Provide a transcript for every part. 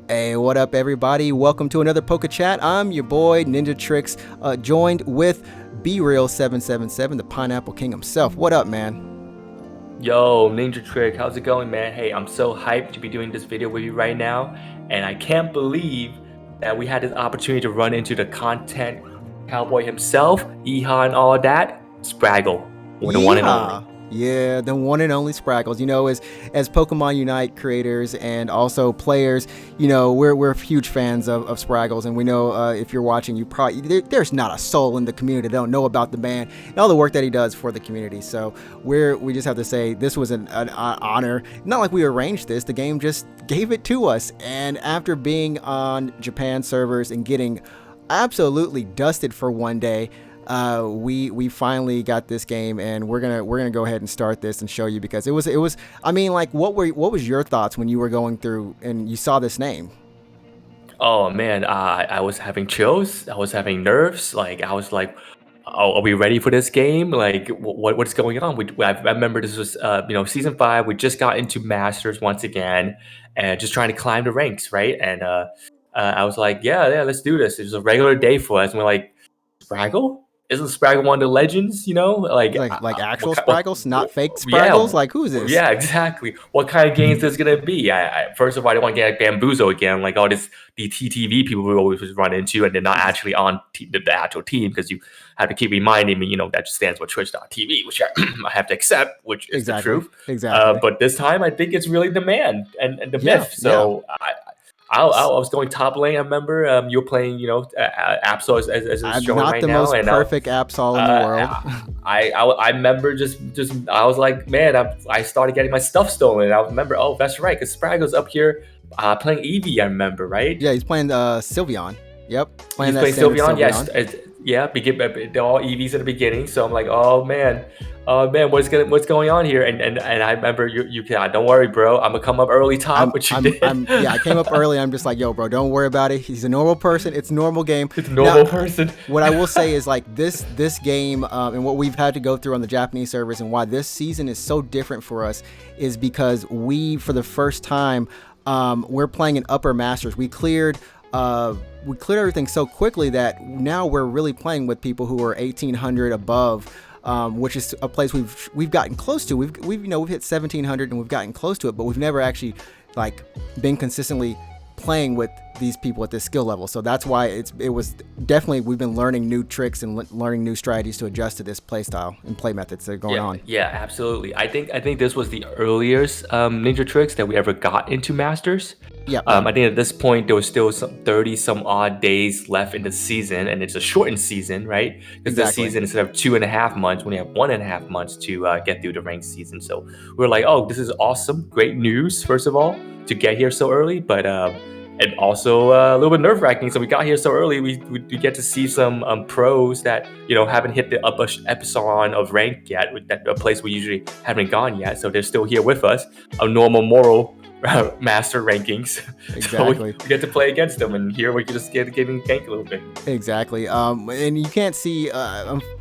Hey, what up, everybody? Welcome to another Poke Chat. I'm your boy Ninja Tricks, joined with B-Real777, the Pineapple King himself. What up, man? Yo, Ninja Trick, how's it going, man? Hey, I'm so hyped to be doing this video with you right now, and I can't believe that we had this opportunity to run into the content cowboy himself, Eha and all that, Spraggle, with the one and only. Yeehaw! Yeah, the one and only Spragels. As Pokemon Unite creators and also players, we're huge fans of Spraggles, and we know if you're watching, there's not a soul in the community that don't know about the man and all the work that he does for the community. So we just have to say this was an honor. Not like we arranged this; the game just gave it to us. And after being on Japan servers and getting absolutely dusted for one day, we finally got this game, and we're gonna go ahead and start this and show you, because it was. I mean, like, what was your thoughts when you were going through and you saw this name? Oh man, I was having chills, I was having nerves, like I was like, oh, are we ready for this game? Like, what's going on? I remember this was, season 5. We just got into Masters once again, and just trying to climb the ranks, right? And I was like, yeah, let's do this. It was a regular day for us, and we're like, Spraggle? Isn't Spraggle one of the legends? Like, Like actual what, Spraggles, not fake yeah, Spraggles. Like, who's this? yeah, exactly. What kind of games is gonna be? First of all, I don't want to get like bamboozled again, like all this the TTV people we always run into, and they're not actually on the actual team, because you have to keep reminding me, that just stands for Twitch.tv, which I have to accept, which is the Exactly, truth. exactly. But this time, I think it's really the man and the Yeah, myth. yeah. So I was going top lane. I remember you were playing, Absol as it's I'm showing not right the now, most and perfect Absol in the world. I remember just I was like, man, I started getting my stuff stolen. I remember, oh, that's right, because Spraggle's up here playing Eevee. I remember, right? Yeah, he's playing Sylveon. Yep, playing He's that playing standard Sylveon. Yes, Sylveon. yeah. They're all EVs at the beginning, so I'm like, oh man, what's going on here? And I remember you don't worry, bro. I'm gonna come up early top, which you did. Yeah, I came up early. I'm just like, yo, bro, don't worry about it. He's a normal person. It's a normal game. It's a Now, normal person. what I will say is, like, this game, and what we've had to go through on the Japanese servers, and why this season is so different for us, is because for the first time, we're playing in upper masters. We cleared everything so quickly that now we're really playing with people who are 1800 above, which is a place we've gotten close to. We've hit 1700 and we've gotten close to it, but we've never actually like been consistently playing with these people at this skill level. So that's why it was definitely, we've been learning new tricks and learning new strategies to adjust to this play style and play methods that are going on. Yeah, absolutely. I think this was the earliest Ninja Tricks that we ever got into Masters. Yeah. I think at this point there was still some 30 some odd days left in the season, and it's a shortened season, right? Because this Exactly. season, instead of 2.5 months, we have 1.5 months to get through the ranked season. So we're like, oh, this is awesome, great news, first of all, to get here so early, but and also a little bit nerve-wracking. So we got here so early, we get to see some pros that haven't hit the upper echelon of rank yet, a place we usually haven't gone yet. So they're still here with us, a normal moral master rankings. Exactly. So we get to play against them, and here we can just getting ganked a little bit. Exactly. And you can't see,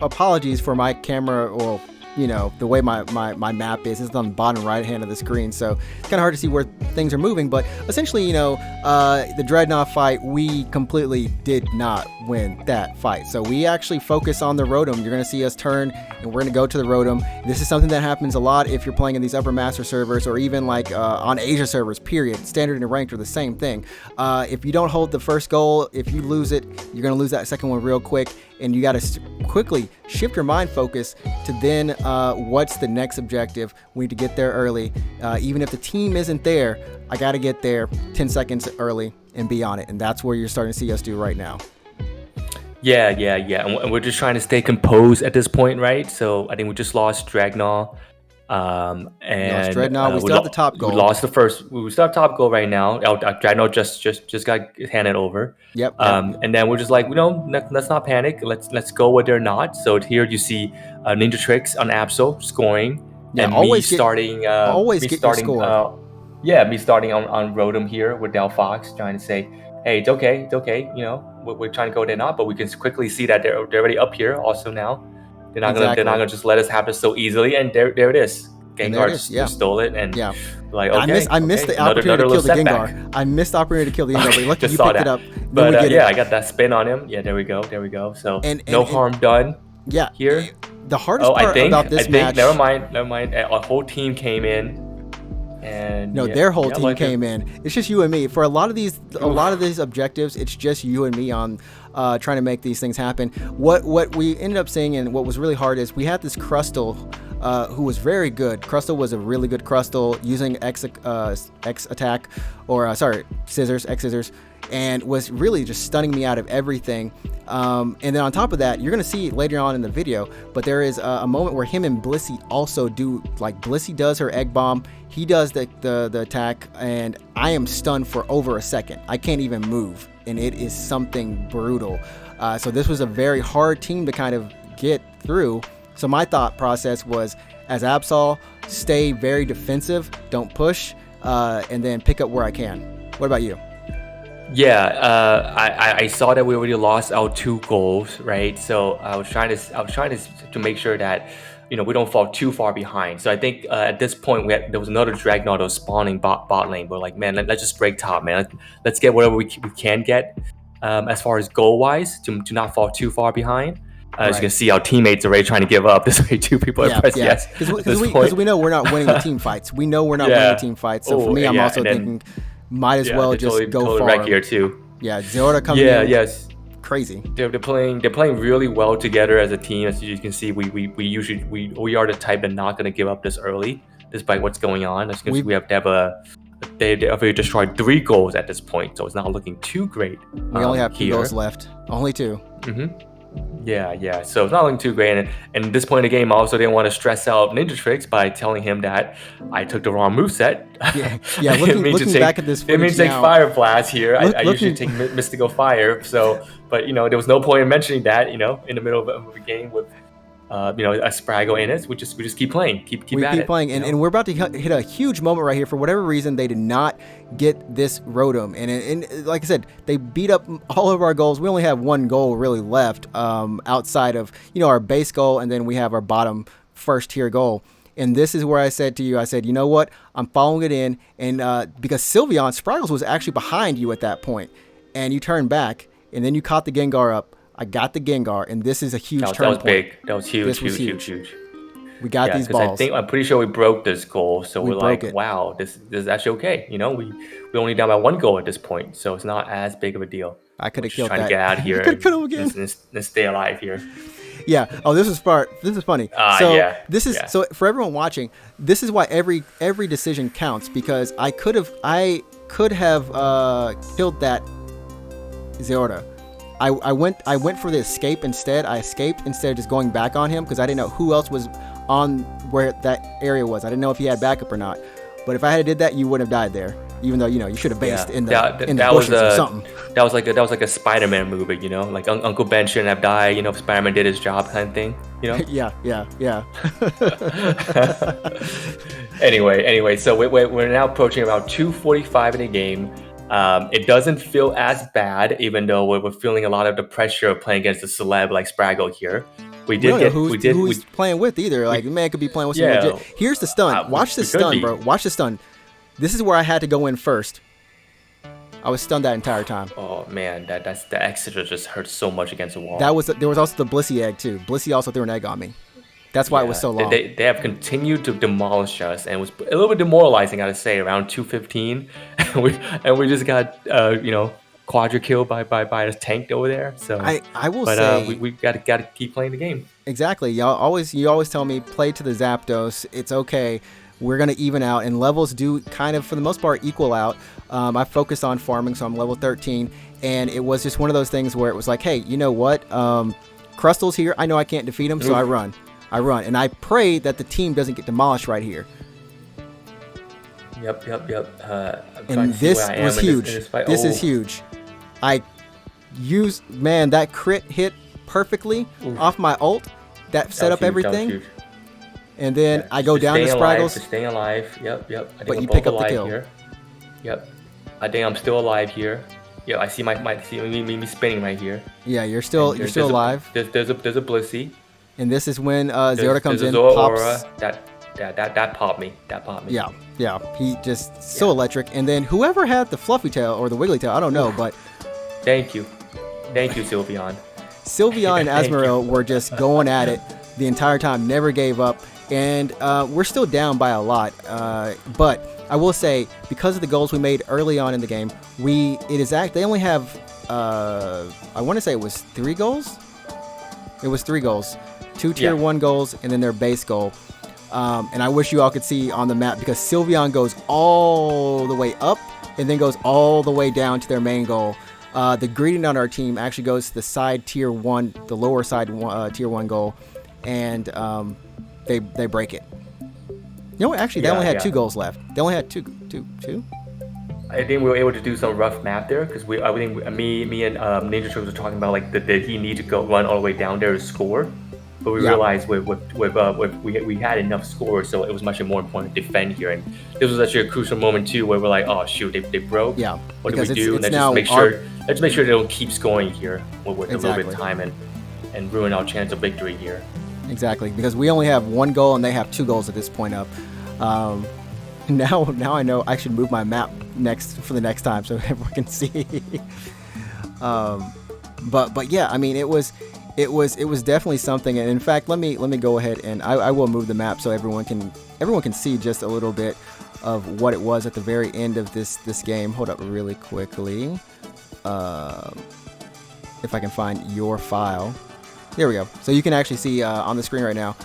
apologies for my camera, or the way my map is. It's on the bottom right hand of the screen, so it's kind of hard to see where things are moving. But essentially, the Dreadnought fight, we completely did not win that fight. So we actually focus on the Rotom. You're going to see us turn, and we're going to go to the Rotom. This is something that happens a lot if you're playing in these upper master servers, or even like on Asia servers, period. Standard and ranked are the same thing. If you don't hold the first goal, if you lose it, you're going to lose that second one real quick, and you got to quickly shift your mind focus to then what's the next objective. We need to get there early. Even if the team isn't there, I got to get there 10 seconds early and be on it. And that's where you're starting to see us do right now. Yeah. And we're just trying to stay composed at this point, right? So I think we just lost Dragnall. And lost Dreadnought. We still have the top goal. We lost the first. We still have top goal right now. Dragnall just got handed over. Yep. And then we're just like, let's not panic. Let's go where they're not. So here you see Ninja Tricks on Absol scoring, and me starting. Me starting on Rotom here with Del Fox, trying to say, hey, it's okay. We're trying to go there not, but we can quickly see that they're already up here also now. They're not gonna just let us have it so easily, and there it is. And there Gengar it is, yeah. just stole it, and Yeah. like And I missed the opportunity to kill the Gengar. I missed the opportunity to kill the Gengar, but lucky just you saw picked it that. up. Then But we get yeah, it. I got that spin on him. Yeah, there we go. So And no harm done. Yeah. Here. The hardest part about this match. Never mind. A whole team came in. And no, their whole team came in. It's just you and me. For a lot of these objectives, it's just you and me on trying to make these things happen. What we ended up seeing, and what was really hard, is we had this Crustle who was very good. Crustle was a really good Crustle using X attack, or X scissors, and was really just stunning me out of everything. And then on top of that, you're going to see later on in the video, but there is a moment where him and Blissey also do, like, Blissey does her egg bomb, he does the attack, and I am stunned for over a second. I can't even move, and it is something brutal. So this was a very hard team to kind of get through. So my thought process was, as Absol, stay very defensive, don't push, and then pick up where I can. What about you? Yeah, I saw that we already lost our 2 goals, right? So I was trying to make sure that, you know, we don't fall too far behind. So I think at this point there was another Dragonauto spawning bot lane. We're like, man, let's just break top, man. Let's get whatever we can get as far as goal wise to not fall too far behind. As you can see, our teammates are already trying to give up. This way, 2 people have pressed yes. Because we know we're not winning the team fights. We know we're not winning the team fights. So for me, I'm also thinking, might as well just go far. Right here too. Yeah, Zelda coming in. Yes. Crazy. They're playing really well together as a team. As you can see, we usually are the type that not going to give up this early, despite what's going on. As we have they've already destroyed 3 goals at this point, so it's not looking too great. We only have 2 goals left. Only 2. Yeah. So it's not looking too great. And at this point in the game, I also didn't want to stress out Ninja Tricks by telling him that I took the wrong moveset. Yeah. Looking back at this footage, it means take Fire Blast here. I usually take Mystical Fire. So, but, you know, there was no point in mentioning that, you know, in the middle of a game with, you know, a Spraggle in it. We just keep playing. Keep playing. And we're about to hit a huge moment right here. For whatever reason, they did not get this Rotom. And like I said, they beat up all of our goals. We only have 1 goal really left outside of, you know, our base goal. And then we have our bottom first tier goal. And this is where I said to you, you know what? I'm following it in. And because Sylveon, Spragels was actually behind you at that point. And you turned back. And then you caught the Gengar up. I got the Gengar, and this is a huge turn point. That was big. That was huge. We got these balls. I'm pretty sure we broke this goal, so we're like, wow, this is actually okay. You know, we only down by 1 goal at this point, so it's not as big of a deal. I could have killed trying that. to get out of here and stay alive here. Yeah. Oh, this is funny. So for everyone watching, this is why every decision counts, because I could have killed that Zelda. I went for the escape instead. I escaped instead of just going back on him, because I didn't know who else was on where that area was. I didn't know if he had backup or not. But if I had did that, you wouldn't have died there. Even though, you know, you should have based in the bushes or something. That was like a Spider-Man movie, you know, like Uncle Ben shouldn't have died. You know, if Spider-Man did his job, kind of thing. You know. Yeah. Anyway, so we're now approaching about 2:45 in the game. It doesn't feel as bad, even though we're feeling a lot of the pressure of playing against a celeb like Spraggle here. We did get who's playing with either. Like, the man could be playing with some legit. Here's the stun. Watch the stun, bro. Watch the stun. This is where I had to go in first. I was stunned that entire time. Oh man, that's the Exeter just hurt so much against the wall. There was also the Blissey egg too. Blissey also threw an egg on me. That's why it was so long. They have continued to demolish us, and it was a little bit demoralizing, I gotta say, around 2:15, and we just got quadra killed by this tank over there. So I will say we gotta keep playing the game. Exactly. You always tell me, play to the Zapdos. It's okay. We're gonna even out, and levels do kind of, for the most part, equal out. I focused on farming, so I'm level 13, and it was just one of those things where it was like, hey, you know what? Crustal's here. I know I can't defeat him, so I run, and I pray that the team doesn't get demolished right here. Yep. And this was huge. This is huge. I used, that crit hit perfectly off my ult. That set up everything. And then I go down to Spragels. Just staying alive. Yep. I think but you pick up the kill. Here. Yep. I think I'm still alive here. Yeah, I see me spinning right here. Yeah, you're still alive. There's a Blissey. And this is when Zelda comes in, pops. Aura that popped me. That popped me. Yeah, yeah. He just so Yeah. electric. And then whoever had the fluffy tail or the wiggly tail, I don't know, Oof. but Thank you. Thank you, Sylveon. Sylveon and Thank you. Asmodee were just going at it the entire time, never gave up, and we're still down by a lot. But I will say, because of the goals we made early on in the game, they only have I want to say it was 3 goals. It was 3 goals, 2 tier 1 goals, and then their base goal. And I wish you all could see on the map because Sylveon goes all the way up and then goes all the way down to their main goal. The greeting on our team actually goes to the side tier 1, the lower side tier 1 goal, and they break it. You know what? Actually, they Yeah, only had yeah. 2 goals left. They only had two. I think we were able to do some rough math there because I think me and Ninja Turtles were talking about like did he need to go run all the way down there to score, but we Yeah, realized we had enough scores, so it was much more important to defend here. And this was actually a crucial moment too, where we're like, oh shoot, they broke. yeah, What do we because do? And it's now our let's make sure they don't keep scoring here with a little bit of exactly. time and ruin our chance of victory here. Exactly, because we only have 1 goal and they have 2 goals at this point up. Um, now I know I should move my map for the next time so everyone can see. um, but yeah, I mean it was definitely something. And in fact, let me go ahead and I will move the map so everyone can see just a little bit of what it was at the very end of this game. Hold up really quickly. Um, if I can find your file. There we go. So you can actually see on the screen right now.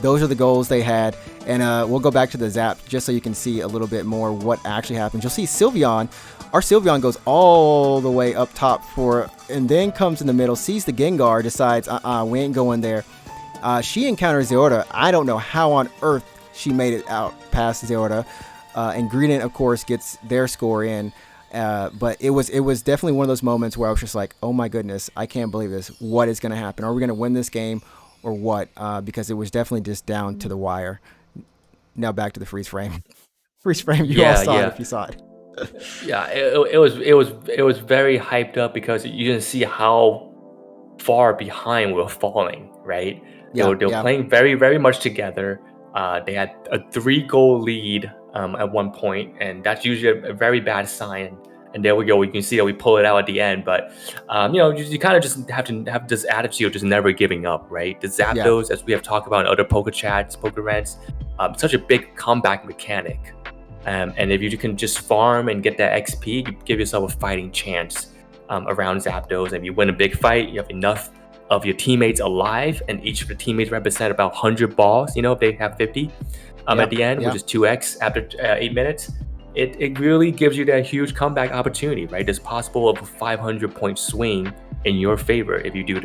Those are the goals they had, and we'll go back to the zap just so you can see a little bit more what actually happens. You'll see Sylveon. Our Sylveon goes all the way up top and then comes in the middle, sees the Gengar, decides, we ain't going there. She encounters Zeorta. I don't know how on earth she made it out past Zeorta. And Greedent, of course, gets their score in. But it was definitely one of those moments where I was just like, oh my goodness, I can't believe this. What is going to happen? Are we going to win this game or what? Because it was definitely just down to the wire. Now back to the freeze frame. Freeze frame, you all Yeah, saw it yeah. if you saw it. Yeah, it was very hyped up because you didn't see how far behind we were falling, right? They Yeah, were they were yeah, playing very very much together. They had a 3 goal lead at one point, and that's usually a very bad sign. And there we go. We can see that we pull it out at the end, but you kind of just have to have this attitude of just never giving up, right? The yeah, Zapdos, as we have talked about in other Poke Chats, Poke Rants, such a big comeback mechanic. And if you can just farm and get that XP, you give yourself a fighting chance around Zapdos. And if you win a big fight, you have enough of your teammates alive, and each of the teammates represent about 100 balls. If they have 50 yeah, at the end, which yeah, is 2x after 8 minutes. It really gives you that huge comeback opportunity, right? There's possible of a 500-point swing in your favor if you do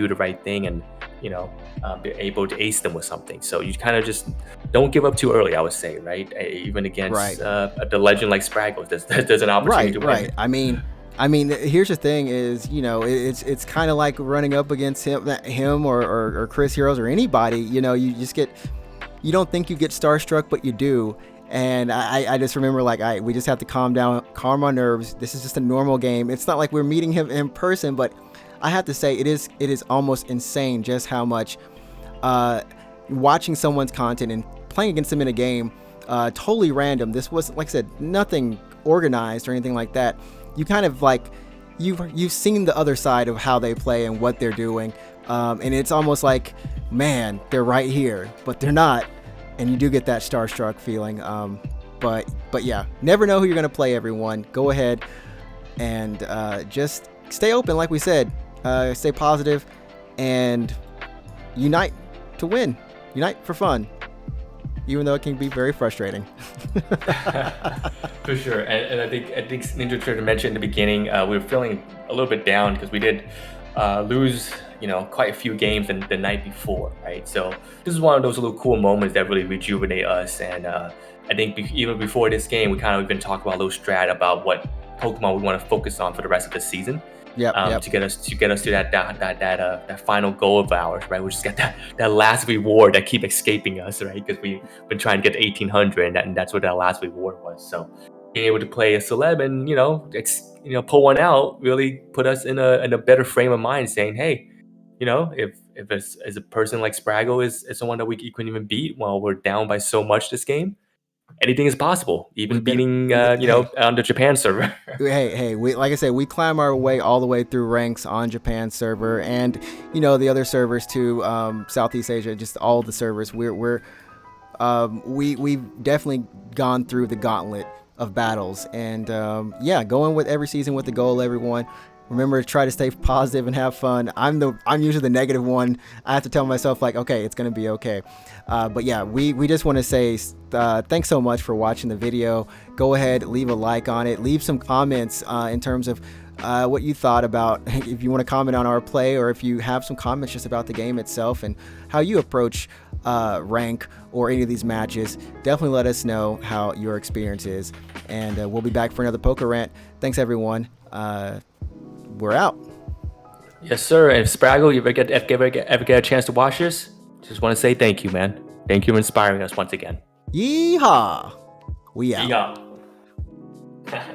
the right thing and be able to ace them with something. So you kind of just don't give up too early, I would say, right? Even against right. the legend like Spragels, there's an opportunity Right, to win. right. I mean, here's the thing: is it's kind of like running up against him or Chris Heroes or anybody. You don't think you get starstruck, but you do. And I just remember we just have to calm down, calm our nerves. This is just a normal game. It's not like we're meeting him in person, but I have to say it is almost insane just how much watching someone's content and playing against them in a game, totally random. This was, like I said, nothing organized or anything like that. You kind of you've seen the other side of how they play and what they're doing, and it's almost like, man, they're right here, but they're not, and you do get that starstruck feeling. But yeah, never know who you're gonna play. Everyone, go ahead and just stay open, like we said. Stay positive and unite to win. Unite for fun, even though it can be very frustrating. For sure, and I think Ninja Turtle mentioned in the beginning, we were feeling a little bit down because we did lose, quite a few games the night before, right? So this is one of those little cool moments that really rejuvenate us. And I think even before this game, we kind of even talked about a little strat about what Pokemon we want to focus on for the rest of the season. Yep, yep. To get us to that final goal of ours, right? We just get that last reward that keep escaping us, right? Because we've been trying to get 1800, and that's what that last reward was. So being able to play a celeb and pull one out really put us in a better frame of mind, saying, hey, if as a person like Spraggle is someone that we couldn't even beat while we're down by so much this game, anything is possible. Even We've been, beating hey, on the Japan server. hey, we, like I said, we climb our way all the way through ranks on Japan server, and the other servers too, Southeast Asia, just all the servers. We've definitely gone through the gauntlet of battles, and yeah, going with every season with the goal, everyone. Remember to try to stay positive and have fun. I'm usually the negative one. I have to tell myself like, okay, it's gonna be okay. But yeah, we just want to say thanks so much for watching the video. Go ahead, leave a like on it. Leave some comments in terms of what you thought about, if you want to comment on our play, or if you have some comments just about the game itself and how you approach rank or any of these matches. Definitely let us know how your experience is, and we'll be back for another Poker Rant. Thanks everyone. We're out. Yes, sir. And if Spraggle, you ever get a chance to watch this, just want to say thank you, man. Thank you for inspiring us once again. Yeehaw. We out. Yeah.